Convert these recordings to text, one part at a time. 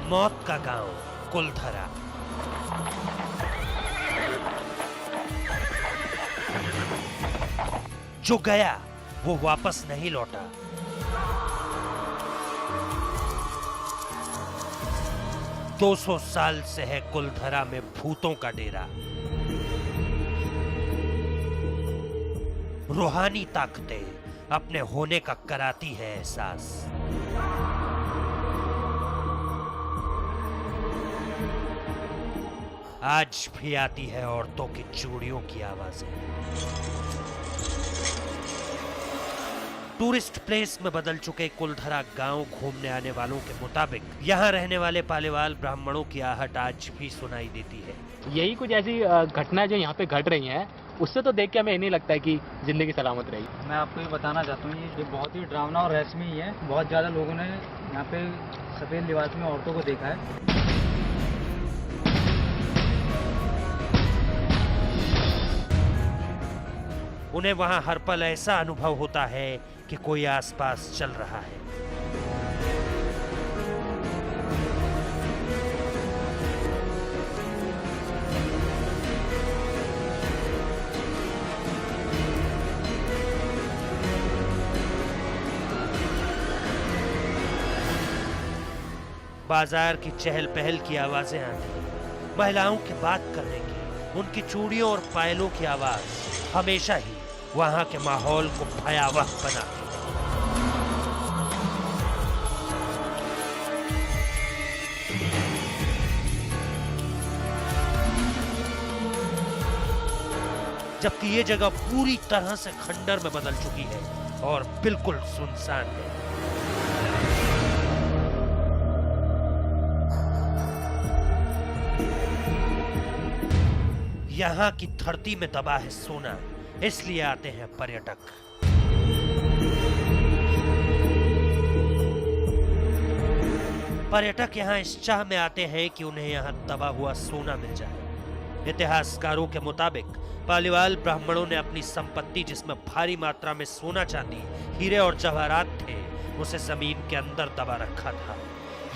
मौत का गांव कुलधरा। जो गया वो वापस नहीं लौटा। दो 200 साल से है कुलधरा में भूतों का डेरा। रूहानी ताकतें अपने होने का कराती है एहसास। आज भी आती है औरतों की चूड़ियों की आवाजें। टूरिस्ट प्लेस में बदल चुके कुलधरा गांव घूमने आने वालों के मुताबिक यहाँ रहने वाले पालीवाल ब्राह्मणों की आहट आज भी सुनाई देती है। यही कुछ ऐसी घटनाएं जो यहाँ पे घट रही हैं, उससे तो देख के हमें नहीं लगता है कि जिंदगी सलामत रहेगी। मैं आपको ये बताना चाहता हूँ, ये बहुत ही डरावना और रहस्यमय है। बहुत ज़्यादा लोगों ने यहाँ पे सफ़ेद लिबास में औरतों को देखा है। उन्हें वहां हर पल ऐसा अनुभव होता है कि कोई आसपास चल रहा है। बाजार की चहल पहल की आवाजें आती, महिलाओं की बात करने की, उनकी चूड़ियों और पायलों की आवाज हमेशा ही वहां के माहौल को भयावह बनाती है। जबकि ये जगह पूरी तरह से खंडर में बदल चुकी है और बिल्कुल सुनसान है। यहाँ की धरती में दबा है सोना, इसलिए आते हैं पर्यटक। पर्यटक यहाँ इस चाह में आते हैं कि उन्हें यहाँ दबा हुआ सोना मिल जाए। इतिहासकारों के मुताबिक पालीवाल ब्राह्मणों ने अपनी संपत्ति, जिसमें भारी मात्रा में सोना चांदी, हीरे और जवाहरात थे, उसे जमीन के अंदर दबा रखा था।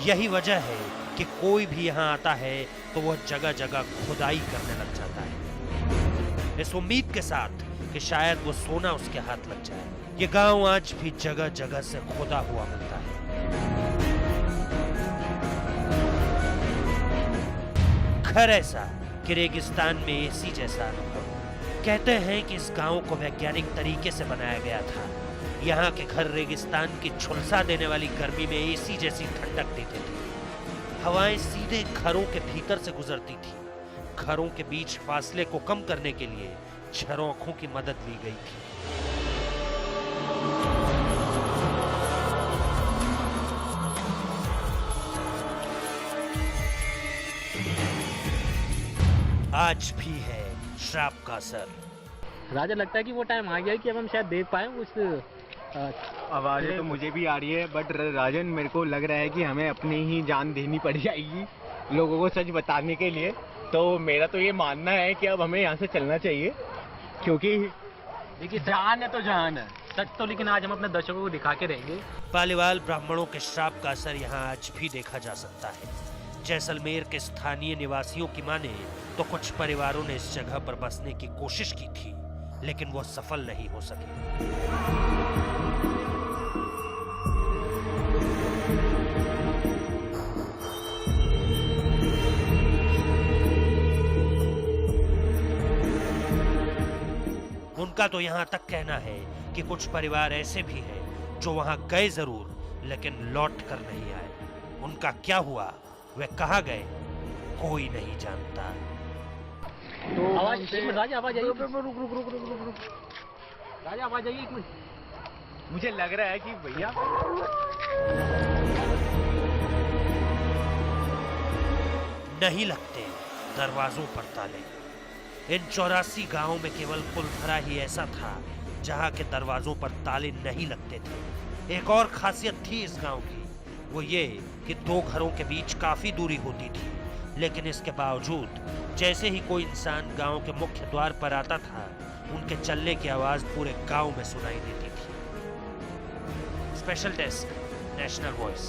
यही वजह है कि कोई भी यहाँ आता है तो वह जगह जगह खुदाई करने लग जाता है, इस उम्मीद के साथ कि शायद वो सोना उसके हाथ लग जाए। ये गांव आज भी जगह जगह से खोदा हुआ मिलता है। घर ऐसा कि रेगिस्तान में एसी जैसा अनुभव। कहते हैं कि इस गांव को वैज्ञानिक तरीके से बनाया गया था। यहाँ के घर रेगिस्तान की झुलसा देने वाली गर्मी में एसी जैसी ठंडक देते थे। हवाएं सीधे घरों के भीतर से गुजरती थी। घरों के बीच फासले को कम करने के लिए झरोखों की मदद ली गई थी। आज भी है श्राप का असर। राजा, लगता है कि वो टाइम आ गया है कि अब हम शायद देख पाए कुछ। आवाज़ें तो मुझे भी आ रही है, बट राजन, मेरे को लग रहा है कि हमें अपनी ही जान देनी पड़ जाएगी लोगों को सच बताने के लिए। तो मेरा तो ये मानना है कि अब हमें यहाँ से चलना चाहिए, क्योंकि देखिए, जान है तो जान है, सच तो। लेकिन आज हम अपने दर्शकों को दिखा के रहेंगे। पालीवाल ब्राह्मणों के श्राप का असर यहाँ आज भी देखा जा सकता है। जैसलमेर के स्थानीय निवासियों की माने तो कुछ परिवारों ने इस जगह पर बसने की कोशिश की थी, लेकिन वो सफल नहीं हो सके। उनका तो यहाँ तक कहना है कि कुछ परिवार ऐसे भी हैं जो वहां गए जरूर, लेकिन लौट कर नहीं आए। उनका क्या हुआ, वे कहाँ गए, कोई नहीं जानता। तो राजा, आवाज आइए। रुक। राजा, आवाज आइए एक मिनट। मुझे लग रहा है कि भैया नहीं लगते दरवाजों पर ताले। इन 84 गांवों में केवल कुलधरा ही ऐसा था जहां के दरवाजों पर ताले नहीं लगते थे। एक और खासियत थी इस गांव की, वो ये कि 2 घरों के बीच काफी दूरी होती थी, लेकिन इसके बावजूद जैसे ही कोई इंसान गांव के मुख्य द्वार पर आता था, उनके चलने की आवाज पूरे गांव में सुनाई देती थी। Special desk, national voice.